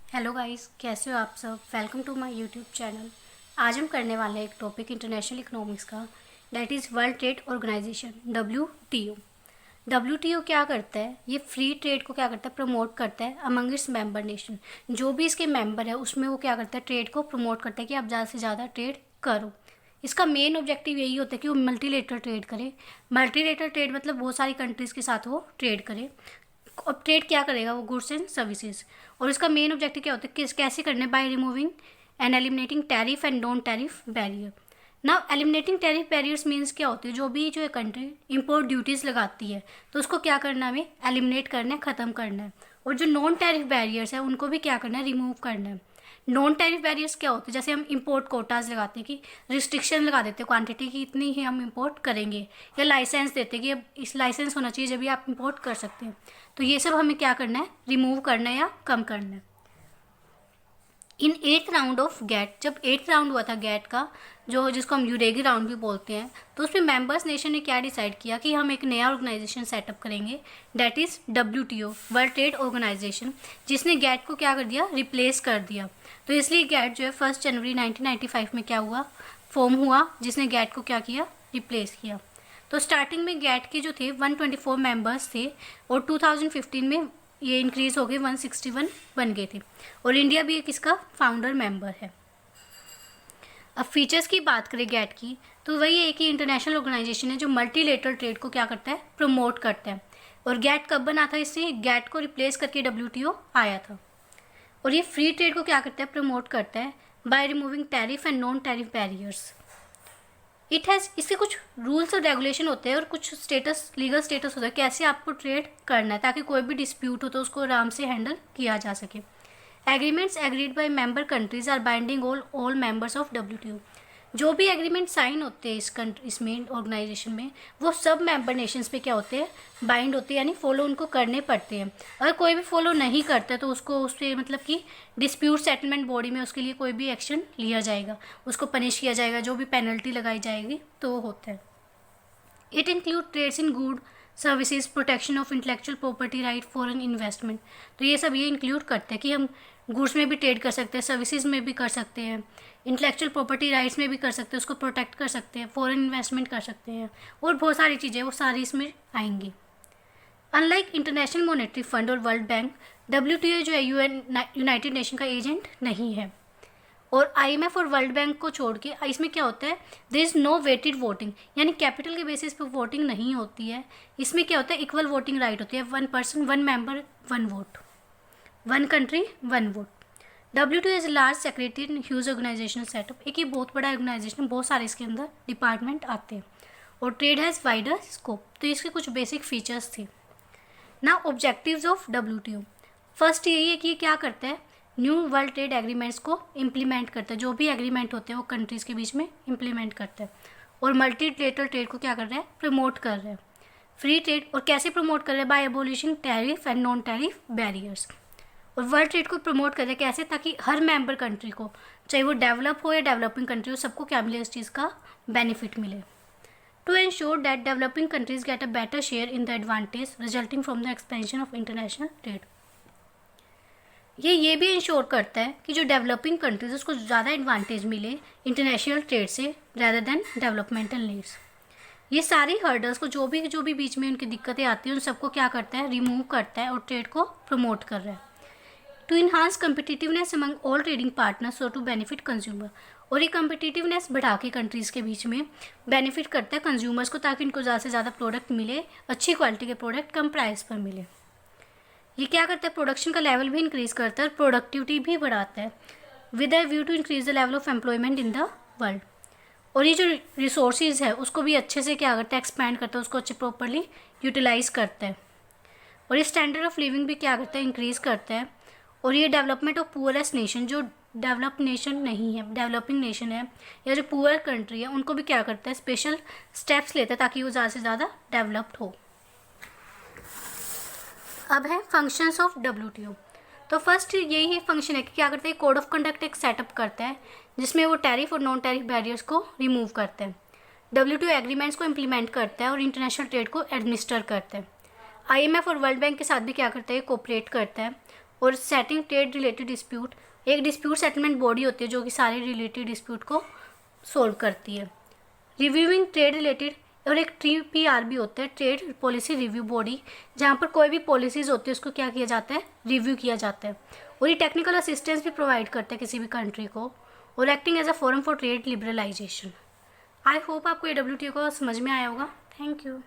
Hello guys, कैसे हो आप सब। Welcome to my YouTube channel. आज हम करने वाले हैं एक टॉपिक इंटरनेशनल इकोनॉमिक्स का, that is world trade organisation WTO। WTO क्या करता है? ये फ्री ट्रेड को क्या करता है? प्रमोट करता है अमंग इट्स मेंबर नेशन। जो भी इसके मेंबर है उसमें वो क्या करता है? ट्रेड को प्रमोट करता है कि आप ज़्यादा से ज़्यादा ट्रेड करो। इसका मेन ऑब्जेक्टिव यही होता है कि वो मल्टीलेटरल ट्रेड करे। मल्टीलेटरल ट्रेड मतलब बहुत सारी कंट्रीज़ के साथ वो ट्रेड करे। अब ट्रेड क्या करेगा? वो गुड्स एंड सर्विसेज। और इसका मेन ऑब्जेक्टिव क्या होता है? किस कैसे करना है? By removing and eliminating tariff and non tariff barrier. ना एलिमिनेटिंग टैरिफ बैरियर्स मीन्स क्या होती है? जो है कंट्री इम्पोर्ट ड्यूटीज़ लगाती है तो उसको क्या करना है? हमें एलिमिनेट करना है, ख़त्म करना है। और जो नॉन टैरिफ बैरियर्स है उनको भी क्या करना है? रिमूव करना है। नॉन टैरिफ बैरियर्स क्या होते हैं? जैसे हम इंपोर्ट कोटाज लगाते हैं कि रिस्ट्रिक्शन लगा देते हैं क्वांटिटी की, इतनी ही हम इंपोर्ट करेंगे, या लाइसेंस देते हैं कि अब इस लाइसेंस होना चाहिए जब भी आप इंपोर्ट कर सकते हैं। तो ये सब हमें क्या करना है? रिमूव करना है या कम करना है। इन 8th राउंड ऑफ गैट, जब 8th राउंड हुआ था गैट का, जो जिसको हम यूरेगी राउंड भी बोलते हैं, तो उसमें मेंबर्स नेशन ने क्या डिसाइड किया कि हम एक नया ऑर्गेनाइजेशन सेटअप करेंगे, that is WTO, world trade organisation, जिसने गैट को क्या कर दिया? रिप्लेस कर दिया। तो इसलिए गैट जो है 1 जनवरी 1995 में क्या हुआ? फॉर्म हुआ, जिसने गैट को क्या किया? रिप्लेस किया। तो स्टार्टिंग में गैट के जो थे 124 मेंबर्स थे, और 2015 में ये इंक्रीज हो गए 161 बन गए थे। और इंडिया भी एक इसका फाउंडर मेंबर है। अब फीचर्स की बात करें गैट की, तो वही है कि इंटरनेशनल ऑर्गेनाइजेशन है जो मल्टीलेटरल ट्रेड को क्या करता है? प्रमोट करता है। और गैट कब बना था? इससे गैट को रिप्लेस करके WTO आया था। और ये फ्री ट्रेड को क्या करता है? प्रमोट करता है by removing tariff and non tariff barriers. It has, इसके कुछ रूल्स और रेगुलेशन होते हैं और कुछ स्टेटस, लीगल स्टेटस होता है कैसे आपको ट्रेड करना है, ताकि कोई भी डिस्प्यूट हो तो उसको आराम से हैंडल किया जा सके। Agreements agreed by member countries are binding all members of WTO। जो भी एग्रीमेंट साइन होते हैं इसमें ऑर्गेनाइजेशन में, वो सब मेंबर नेशंस पे क्या होते हैं? बाइंड होते हैं, यानी फॉलो उनको करने पड़ते हैं। अगर कोई भी फॉलो नहीं करता तो उसको उस पर मतलब कि डिस्प्यूट सेटलमेंट बॉडी में उसके लिए कोई भी एक्शन लिया जाएगा, उसको पनिश किया जाएगा, जो भी पेनल्टी लगाई जाएगी तो वो होता है। It include trades in good services, protection of intellectual property right, foreign investment. तो ये सब ये इंक्लूड करते हैं कि हम गुड्स में भी ट्रेड कर सकते हैं, सर्विसेज में भी कर सकते हैं, इंटेलेक्चुअल प्रॉपर्टी राइट्स में भी कर सकते हैं, उसको प्रोटेक्ट कर सकते हैं, फॉरेन इन्वेस्टमेंट कर सकते हैं, और बहुत सारी चीज़ें वो सारी इसमें आएंगी। अनलाइक इंटरनेशनल मॉनेटरी फंड और वर्ल्ड बैंक, WTO जो है यूनाइटेड नेशन का एजेंट नहीं है। और IMF और वर्ल्ड बैंक को छोड़ के इसमें क्या होता है? There is no weighted voting, यानी कैपिटल के बेसिस पे वोटिंग नहीं होती है। इसमें क्या होता है? इक्वल वोटिंग राइट होती है, 1 person 1 member 1 vote, 1 country 1 vote. WTO is large secretary and huge organisational setup. एक ये बहुत बड़ा ऑर्गेनाइजेशन, बहुत सारे इसके अंदर डिपार्टमेंट आते हैं। और ट्रेड हैज़ वाइडर स्कोप। तो इसके कुछ बेसिक फीचर्स थे ना। ऑब्जेक्टिव्स ऑफ WTO, फर्स्ट यही है कि ये क्या करता है? न्यू वर्ल्ड ट्रेड एग्रीमेंट्स को इम्प्लीमेंट करता है। जो भी एग्रीमेंट होते हैं वो कंट्रीज़ के बीच में इम्प्लीमेंट करता है। और मल्टीलेटरल ट्रेड को क्या कर रहा है? प्रमोट कर रहा है। फ्री ट्रेड, और कैसे प्रमोट कर रहा है? By abolishing tariff and non tariff barriers. और वर्ल्ड ट्रेड को प्रमोट कर रहा है कैसे? ताकि हर मेंबर कंट्री को, चाहे वो डेवलप हो या डेवलपिंग कंट्री हो, सबको क्या मिले? इस चीज़ का बेनिफिट मिले। To ensure that developing countries get a better share in the advantage resulting from the expansion of international trade. ये भी इंश्योर करता है कि जो डेवलपिंग कंट्रीज उसको ज़्यादा एडवांटेज मिले इंटरनेशनल ट्रेड से, रैदर देन डेवलपमेंटल नीड्स। ये सारी हर्डल्स को, जो भी बीच में उनकी दिक्कतें आती हैं, उन सबको क्या करता है? रिमूव करता है और ट्रेड को प्रमोट कर रहा है। To enhance competitiveness among all trading partners और टू बेनिफिट कंज्यूमर। और ये कम्पिटिटिवनेस बढ़ा के कंट्रीज़ के बीच में बेनिफिट करता है कंज्यूमर्स को, ताकि इनको ज़्यादा से ज़्यादा प्रोडक्ट मिले, अच्छी क्वालिटी के प्रोडक्ट कम प्राइस पर मिले। ये क्या करता है? प्रोडक्शन का लेवल भी इंक्रीज़ करता है और प्रोडक्टिविटी भी बढ़ाता है, with a view to increase the level of employment in the world. और ये जो रिसोर्सेज है उसको भी अच्छे से क्या करता है? एक्सपैंड करता है, उसको अच्छे प्रॉपरली यूटिलाइज करता है। और ये स्टैंडर्ड ऑफ लिविंग भी क्या करता है? इंक्रीज़ करता है। और ये डेवलपमेंट ऑफ पुअरेस्ट नेशन, जो डेवलप नेशन नहीं है, डेवलपिंग नेशन है, या जो पुअर कंट्री है, उनको भी क्या करता है? स्पेशल स्टेप्स लेता है ताकि वो ज़्यादा से ज़्यादा डेवलप्ड हो। अब है फंक्शंस ऑफ WTO। तो फर्स्ट यही फंक्शन है कि क्या करता है? कोड ऑफ कंडक्ट एक सेटअप करता है जिसमें वो टैरिफ और नॉन टैरिफ बैरियर्स को रिमूव करता है, WTO एग्रीमेंट्स को इम्प्लीमेंट करता है और इंटरनेशनल ट्रेड को एडमिनिस्टर करता है। IMF और वर्ल्ड बैंक के साथ भी क्या करता है? कोऑपरेट करता है और सेटिंग ट्रेड रिलेटेड डिस्प्यूट, एक डिस्प्यूट सेटलमेंट बॉडी होती है जो कि सारे रिलेटेड डिस्प्यूट को सोल्व करती है। रिव्यूइंग ट्रेड रिलेटेड, और एक TPRB होता है, ट्रेड पॉलिसी रिव्यू बॉडी, जहाँ पर कोई भी पॉलिसीज़ होती है उसको क्या किया जाता है, रिव्यू किया जाता है। और ये टेक्निकल असिस्टेंस भी प्रोवाइड करता है किसी भी कंट्री को, और acting as a forum for trade liberalisation. I hope आपको ये WTO को समझ में आया होगा। Thank you.